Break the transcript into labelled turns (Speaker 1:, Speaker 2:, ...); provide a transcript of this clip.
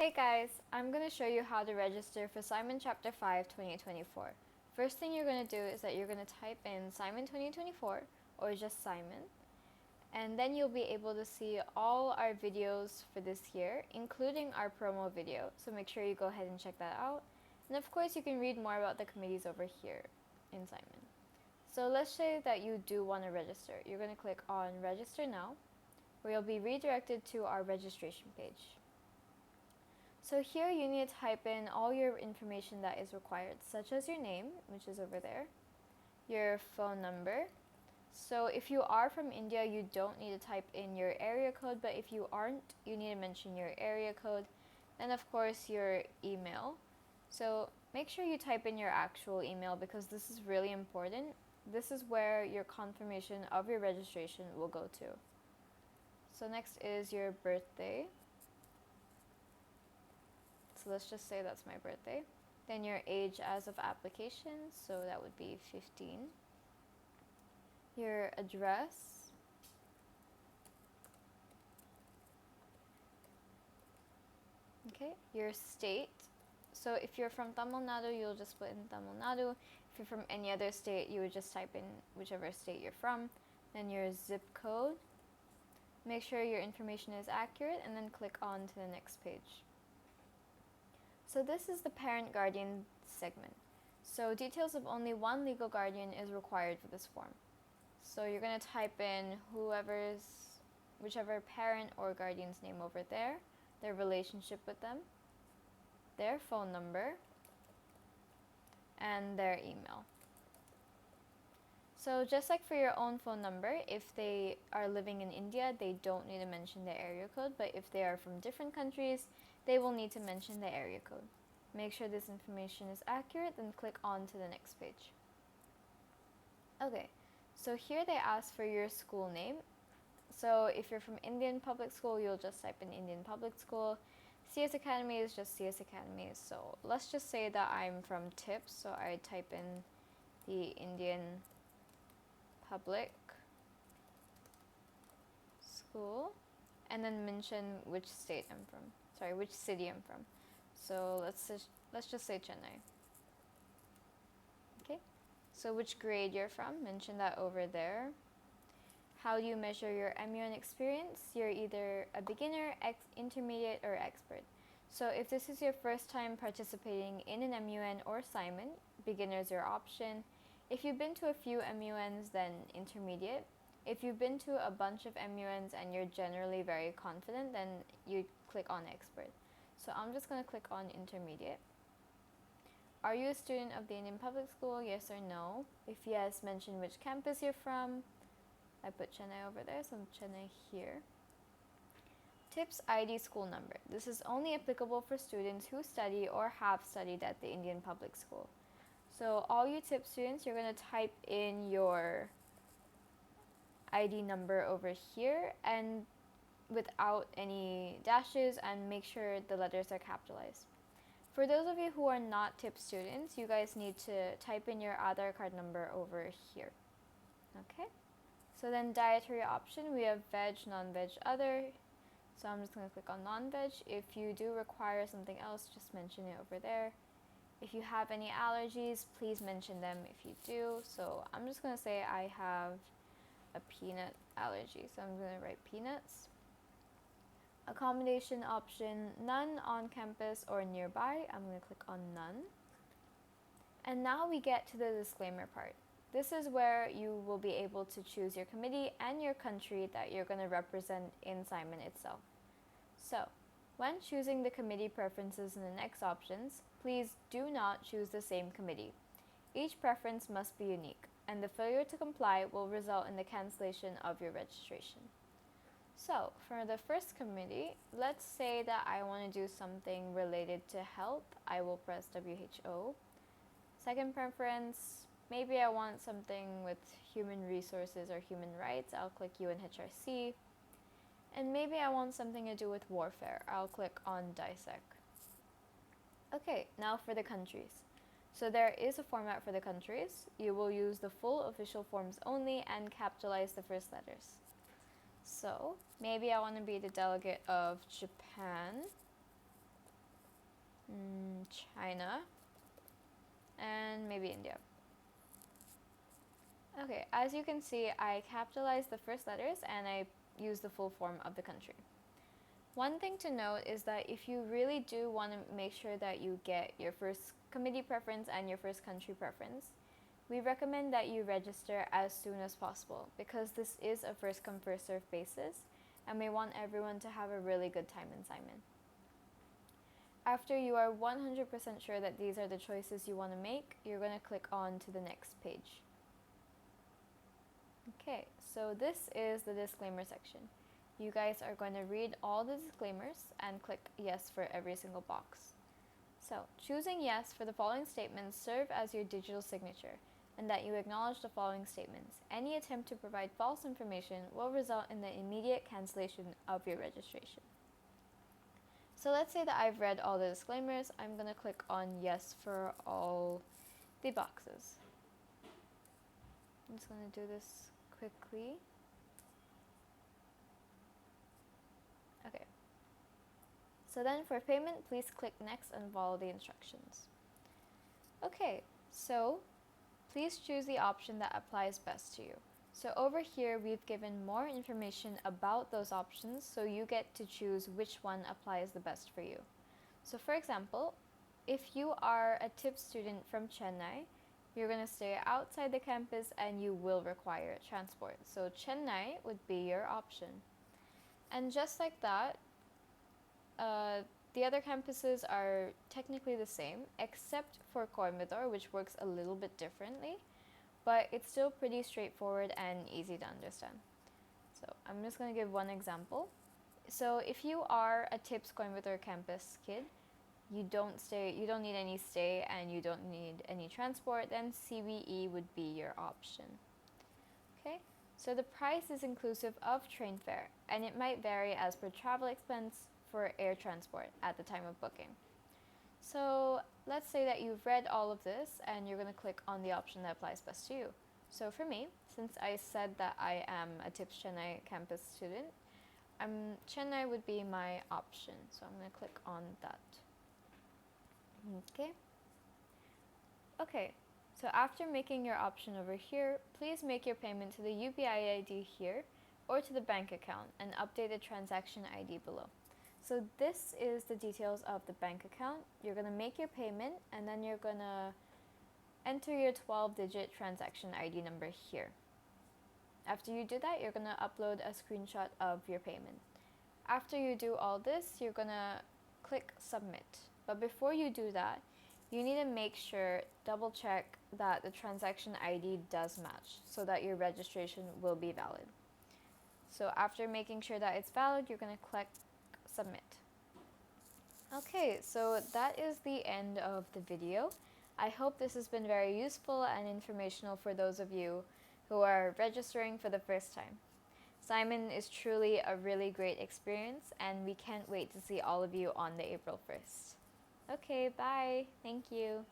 Speaker 1: Hey guys, I'm going to show you how to register for SIMUN Chapter 5 2024. First thing you're going to do is that you're going to type in SIMUN 2024 or just SIMUN, and then you'll be able to see all our videos for this year, including our promo video, so make sure you go ahead and check that out. And of course you can read more about the committees over here in SIMUN. So let's say that you do want to register. You're going to click on Register Now, where you'll be redirected to our registration page. So here you need to type in all your information that is required, such as your name, which is over there, your phone number. So if you are from India, you don't need to type in your area code, but if you aren't, you need to mention your area code, and of course your email. So make sure you type in your actual email because this is really important. This is where your confirmation of your registration will go to. So next is your birthday. So let's just say that's my birthday. Then your age as of application, so that would be 15. Your address. Okay, your state. So if you're from Tamil Nadu, you'll just put in Tamil Nadu. If you're from any other state, you would just type in whichever state you're from. Then your zip code. Make sure your information is accurate and then click on to the next page. So this is the parent-guardian segment. So details of only one legal guardian is required for this form. So you're going to type in whichever parent or guardian's name over there, their relationship with them, their phone number, and their email. So just like for your own phone number, if they are living in India, they don't need to mention their area code, but if they are from different countries, they will need to mention the area code. Make sure this information is accurate, then click on to the next page. Okay, so here they ask for your school name. So if you're from Indian public school, you'll just type in Indian public school. CS Academy is just CS Academy. So let's just say that I'm from TIPS, so I type in the Indian public school and then mention which state I'm from. Sorry, which city I'm from. So let's just say Chennai. Okay, so which grade you're from, mention that over there. How do you measure your MUN experience? You're either a beginner, intermediate, or expert. So if this is your first time participating in an MUN or SIMUN, beginner is your option. If you've been to a few MUNs, then intermediate. If you've been to a bunch of MUNs and you're generally very confident, then you click on expert. So I'm just going to click on intermediate. Are you a student of the Indian public school? Yes or no? If yes, mention which campus you're from. I put Chennai over there, so I'm Chennai here. TIPS ID school number. This is only applicable for students who study or have studied at the Indian public school. So all you TIPS students, you're going to type in your ID number over here and without any dashes, and make sure the letters are capitalized. For those of you who are not TIPS students, you guys need to type in your Aadhaar card number over here. Okay? So then dietary option, we have veg, non-veg, other. So I'm just going to click on non-veg. If you do require something else, just mention it over there. If you have any allergies, please mention them if you do. So I'm just going to say I have a peanut allergy. So I'm going to write peanuts. Accommodation option, none on campus or nearby. I'm going to click on none. And now we get to the disclaimer part. This is where you will be able to choose your committee and your country that you're going to represent in SIMUN itself. So, when choosing the committee preferences in the next options, please do not choose the same committee. Each preference must be unique, and the failure to comply will result in the cancellation of your registration. So, for the first committee, let's say that I want to do something related to health. I will press WHO. Second preference, maybe I want something with human resources or human rights. I'll click UNHRC. And maybe I want something to do with warfare. I'll click on DISEC. Okay, now for the countries. So there is a format for the countries. You will use the full official forms only and capitalize the first letters. So maybe I want to be the delegate of Japan. China, and maybe India. Okay, as you can see, I capitalized the first letters and I used the full form of the country. One thing to note is that if you really do want to make sure that you get your first committee preference and your first country preference, we recommend that you register as soon as possible because this is a first come first served basis and we want everyone to have a really good time in SIMUN. After you are 100% sure that these are the choices you want to make, you're going to click on to the next page. Okay, so this is the disclaimer section. You guys are going to read all the disclaimers and click yes for every single box. So, choosing yes for the following statements serve as your digital signature, and that you acknowledge the following statements. Any attempt to provide false information will result in the immediate cancellation of your registration. So let's say that I've read all the disclaimers. I'm going to click on yes for all the boxes. I'm just going to do this quickly. Okay. So then for payment, please click next and follow the instructions. Okay, so please choose the option that applies best to you. So over here, we've given more information about those options, so you get to choose which one applies the best for you. So for example, if you are a TIP student from Chennai, you're going to stay outside the campus and you will require transport. So Chennai would be your option. And just like that, the other campuses are technically the same, except for Coimbatore, which works a little bit differently, but it's still pretty straightforward and easy to understand. So I'm just going to give one example. So if you are a TIPS Coimbatore campus kid, you don't need any stay and you don't need any transport, then CBE would be your option. Okay, so the price is inclusive of train fare, and it might vary as per travel expense for air transport at the time of booking. So let's say that you've read all of this and you're going to click on the option that applies best to you. So for me, since I said that I am a TIPS Chennai campus student, Chennai would be my option. So I'm going to click on that. Okay, so after making your option over here, please make your payment to the UPI ID here or to the bank account and update the transaction ID below. So this is the details of the bank account. You're going to make your payment and then you're going to enter your 12-digit transaction ID number here. After you do that, you're going to upload a screenshot of your payment. After you do all this, you're going to click submit. But before you do that, you need to make sure, double check that the transaction ID does match so that your registration will be valid. So after making sure that it's valid, you're going to click submit. Okay, so that is the end of the video. I hope this has been very useful and informational for those of you who are registering for the first time. SIMUN is truly a really great experience and we can't wait to see all of you on the April 1st. Okay, bye. Thank you.